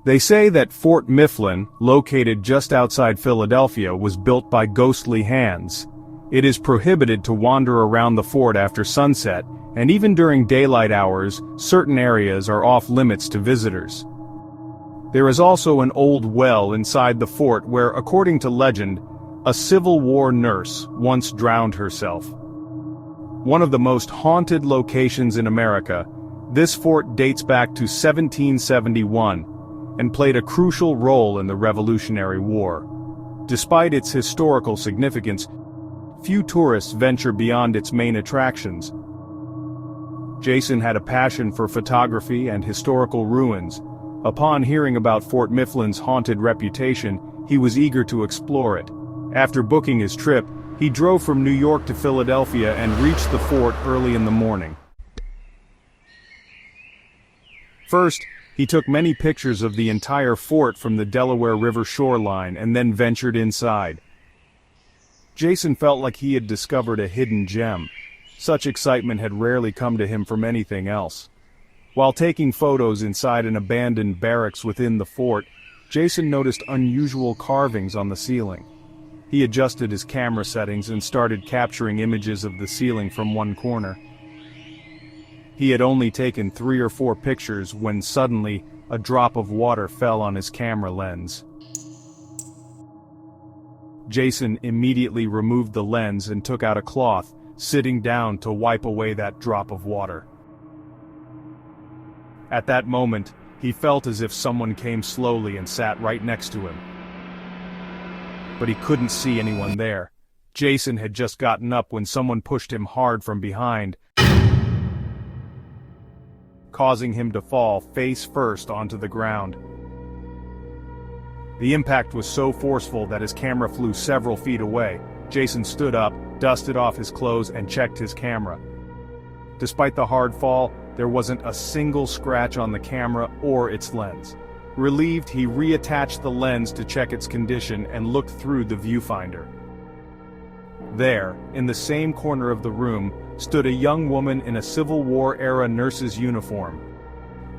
They say that Fort Mifflin, located just outside Philadelphia, was built by ghostly hands. It is prohibited to wander around the fort after sunset, and even during daylight hours, certain areas are off limits to visitors. There is also an old well inside the fort where, according to legend, a Civil War nurse once drowned herself. One of the most haunted locations in America, this fort dates back to 1771, and played a crucial role in the Revolutionary War. Despite its historical significance, few tourists venture beyond its main attractions. Jason had a passion for photography and historical ruins. Upon hearing about Fort Mifflin's haunted reputation, he was eager to explore it. After booking his trip, he drove from New York to Philadelphia and reached the fort early in the morning. First, he took many pictures of the entire fort from the Delaware River shoreline and then ventured inside. Jason felt like he had discovered a hidden gem. Such excitement had rarely come to him from anything else. While taking photos inside an abandoned barracks within the fort, Jason noticed unusual carvings on the ceiling. He adjusted his camera settings and started capturing images of the ceiling from one corner. He had only taken 3 or 4 pictures when suddenly, a drop of water fell on his camera lens. Jason immediately removed the lens and took out a cloth, sitting down to wipe away that drop of water. At that moment, he felt as if someone came slowly and sat right next to him. But he couldn't see anyone there. Jason had just gotten up when someone pushed him hard from behind, causing him to fall face first onto the ground. The impact was so forceful that his camera flew several feet away. Jason stood up, dusted off his clothes, and checked his camera. Despite the hard fall, there wasn't a single scratch on the camera or its lens. Relieved, he reattached the lens to check its condition and looked through the viewfinder. There, in the same corner of the room, stood a young woman in a Civil War-era nurse's uniform,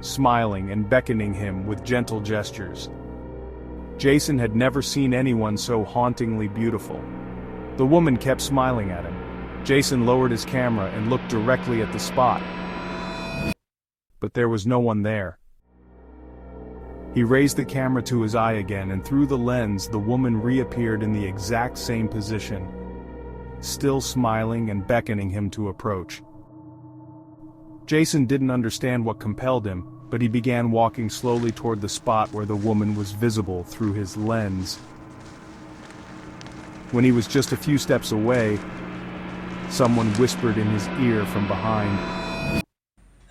smiling and beckoning him with gentle gestures. Jason had never seen anyone so hauntingly beautiful. The woman kept smiling at him. Jason lowered his camera and looked directly at the spot. But there was no one there. He raised the camera to his eye again, and through the lens the woman reappeared in the exact same position, still smiling and beckoning him to approach. Jason didn't understand what compelled him, but he began walking slowly toward the spot where the woman was visible through his lens. When he was just a few steps away, someone whispered in his ear from behind,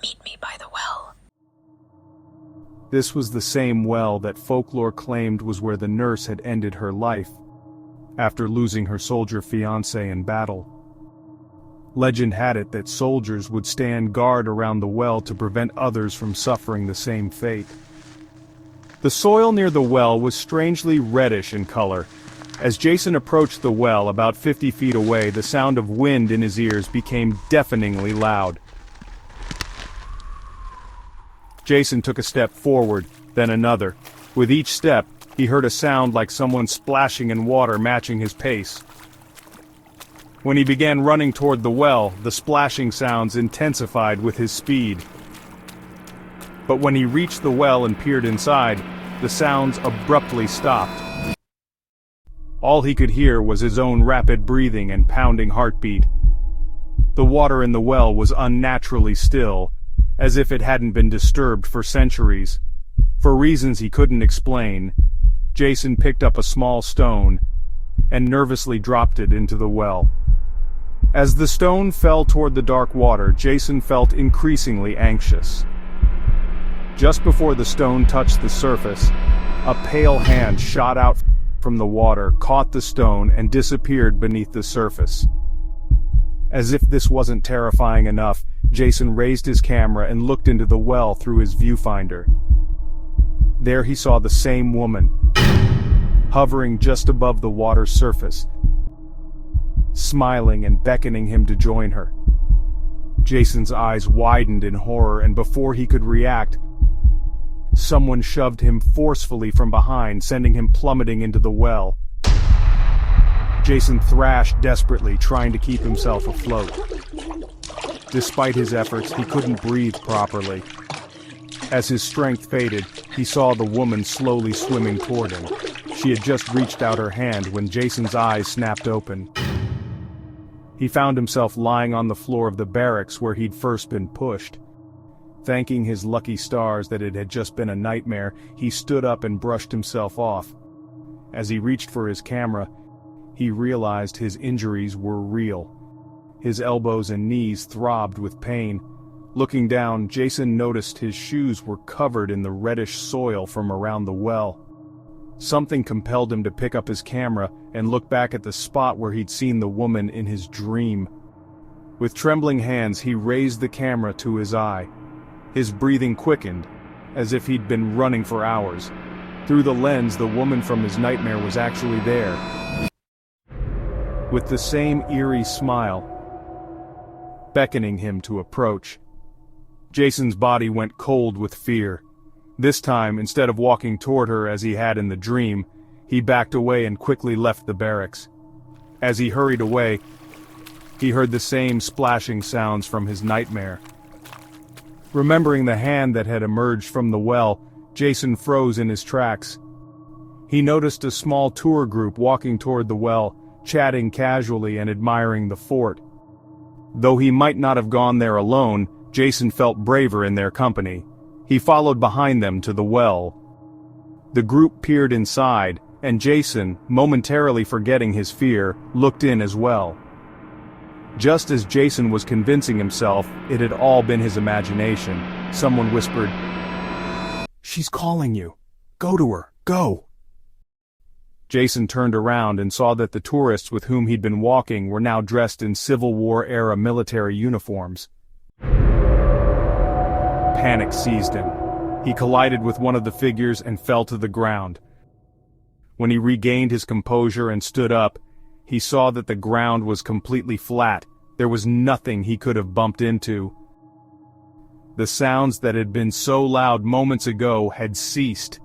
"Meet me by the well." This was the same well that folklore claimed was where the nurse had ended her life, after losing her soldier fiancé in battle. Legend had it that soldiers would stand guard around the well to prevent others from suffering the same fate. The soil near the well was strangely reddish in color. As Jason approached the well about 50 feet away, the sound of wind in his ears became deafeningly loud. Jason took a step forward, then another. With each step, he heard a sound like someone splashing in water, matching his pace. When he began running toward the well, the splashing sounds intensified with his speed. But when he reached the well and peered inside, the sounds abruptly stopped. All he could hear was his own rapid breathing and pounding heartbeat. The water in the well was unnaturally still, as if it hadn't been disturbed for centuries. For reasons he couldn't explain, Jason picked up a small stone and nervously dropped it into the well. As the stone fell toward the dark water, Jason felt increasingly anxious. Just before the stone touched the surface, a pale hand shot out from the water, caught the stone, and disappeared beneath the surface. As if this wasn't terrifying enough, Jason raised his camera and looked into the well through his viewfinder. There he saw the same woman, hovering just above the water's surface, smiling and beckoning him to join her. Jason's eyes widened in horror, and before he could react, Someone shoved him forcefully from behind, sending him plummeting into the well. Jason thrashed desperately, trying to keep himself afloat. Despite his efforts, he couldn't breathe properly. As his strength faded, he saw the woman slowly swimming toward him. She had just reached out her hand when Jason's eyes snapped open. He found himself lying on the floor of the barracks where he'd first been pushed. Thanking his lucky stars that it had just been a nightmare, he stood up and brushed himself off. As he reached for his camera, he realized his injuries were real. His elbows and knees throbbed with pain. Looking down, Jason noticed his shoes were covered in the reddish soil from around the well. Something compelled him to pick up his camera and look back at the spot where he'd seen the woman in his dream. With trembling hands, he raised the camera to his eye. His breathing quickened, as if he'd been running for hours. Through the lens, the woman from his nightmare was actually there, with the same eerie smile, beckoning him to approach. Jason's body went cold with fear. This time, instead of walking toward her as he had in the dream, he backed away and quickly left the barracks. As he hurried away, he heard the same splashing sounds from his nightmare. Remembering the hand that had emerged from the well, Jason froze in his tracks. He noticed a small tour group walking toward the well, chatting casually and admiring the fort. Though he might not have gone there alone, Jason felt braver in their company. He followed behind them to the well. The group peered inside, and Jason, momentarily forgetting his fear, looked in as well. Just as Jason was convincing himself it had all been his imagination, someone whispered, "She's calling you. Go to her, go." Jason turned around and saw that the tourists with whom he'd been walking were now dressed in Civil War-era military uniforms. Panic seized him. He collided with one of the figures and fell to the ground. When he regained his composure and stood up, he saw that the ground was completely flat. There was nothing he could have bumped into. The sounds that had been so loud moments ago had ceased.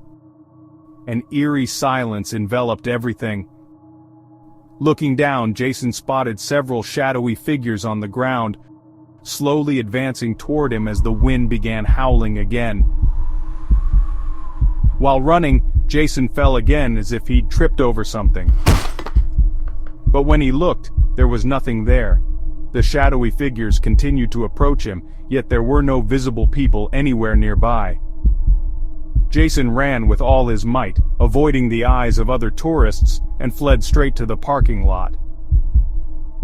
An eerie silence enveloped everything. Looking down, Jason spotted several shadowy figures on the ground, slowly advancing toward him as the wind began howling again. While running, Jason fell again as if he'd tripped over something. But when he looked, there was nothing there. The shadowy figures continued to approach him, yet there were no visible people anywhere nearby. Jason ran with all his might, avoiding the eyes of other tourists, and fled straight to the parking lot.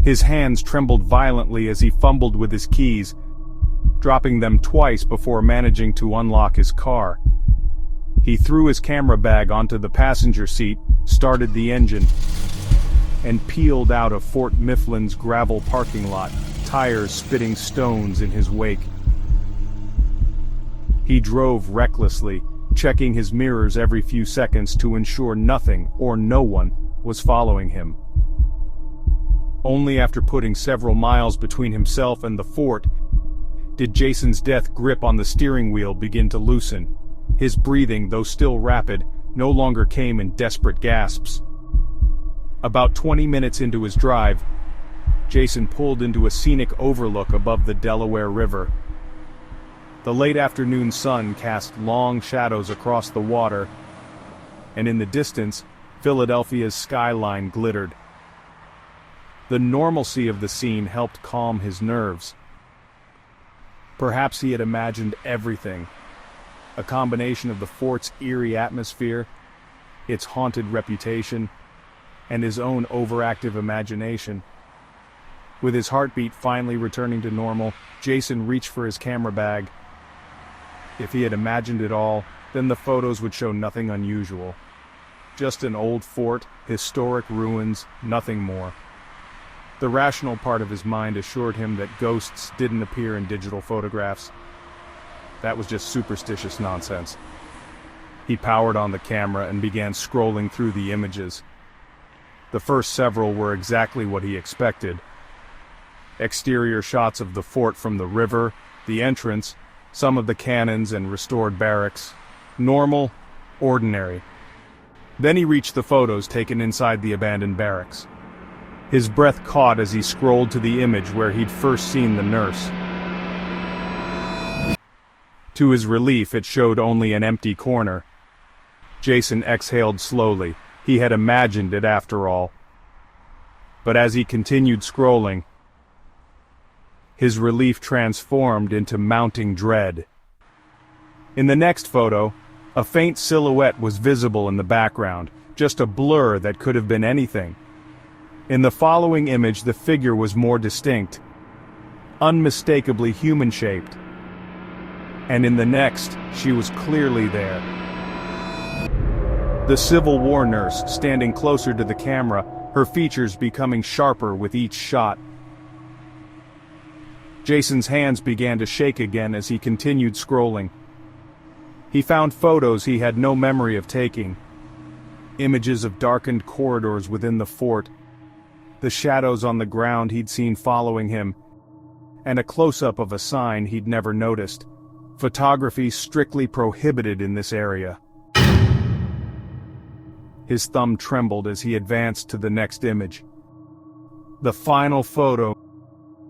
His hands trembled violently as he fumbled with his keys, dropping them twice before managing to unlock his car. He threw his camera bag onto the passenger seat, started the engine, and peeled out of Fort Mifflin's gravel parking lot, tires spitting stones in his wake. He drove recklessly, checking his mirrors every few seconds to ensure nothing or no one was following him. Only after putting several miles between himself and the fort did Jason's death grip on the steering wheel begin to loosen. His breathing, though still rapid, no longer came in desperate gasps. About 20 minutes into his drive, Jason pulled into a scenic overlook above the Delaware River. The late afternoon sun cast long shadows across the water, and in the distance, Philadelphia's skyline glittered. The normalcy of the scene helped calm his nerves. Perhaps he had imagined everything. A combination of the fort's eerie atmosphere, its haunted reputation, and his own overactive imagination. With his heartbeat finally returning to normal, Jason reached for his camera bag. If he had imagined it all, then the photos would show nothing unusual. Just an old fort, historic ruins, nothing more. The rational part of his mind assured him that ghosts didn't appear in digital photographs. That was just superstitious nonsense. He powered on the camera and began scrolling through the images. The first several were exactly what he expected. Exterior shots of the fort from the river, the entrance, some of the cannons and restored barracks. Normal, ordinary. Then he reached the photos taken inside the abandoned barracks. His breath caught as he scrolled to the image where he'd first seen the nurse. To his relief, it showed only an empty corner. Jason exhaled slowly. He had imagined it after all. But as he continued scrolling, his relief transformed into mounting dread. In the next photo, a faint silhouette was visible in the background, just a blur that could have been anything. In the following image, the figure was more distinct, unmistakably human-shaped. And in the next, she was clearly there. The Civil War nurse, standing closer to the camera, her features becoming sharper with each shot. Jason's hands began to shake again as he continued scrolling. He found photos he had no memory of taking. Images of darkened corridors within the fort, the shadows on the ground he'd seen following him, and a close-up of a sign he'd never noticed. Photography strictly prohibited in this area. His thumb trembled as he advanced to the next image. The final photo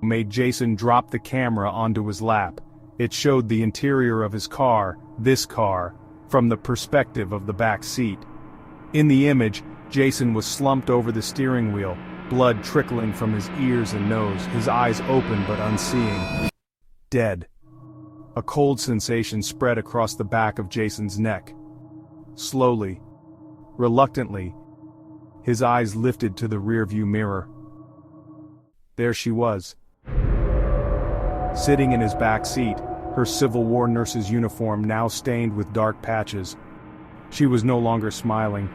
made Jason drop the camera onto his lap. It showed the interior of his car, this car, from the perspective of the back seat. In the image, Jason was slumped over the steering wheel, blood trickling from his ears and nose, his eyes open but unseeing. Dead. A cold sensation spread across the back of Jason's neck. Slowly, reluctantly, his eyes lifted to the rearview mirror. There she was, sitting in his back seat, her Civil War nurse's uniform now stained with dark patches. She was no longer smiling.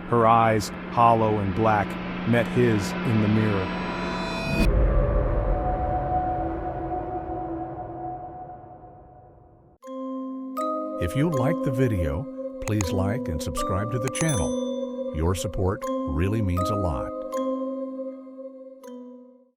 Her eyes, hollow and black, met his in the mirror. If you liked the video, please like and subscribe to the channel. Your support really means a lot.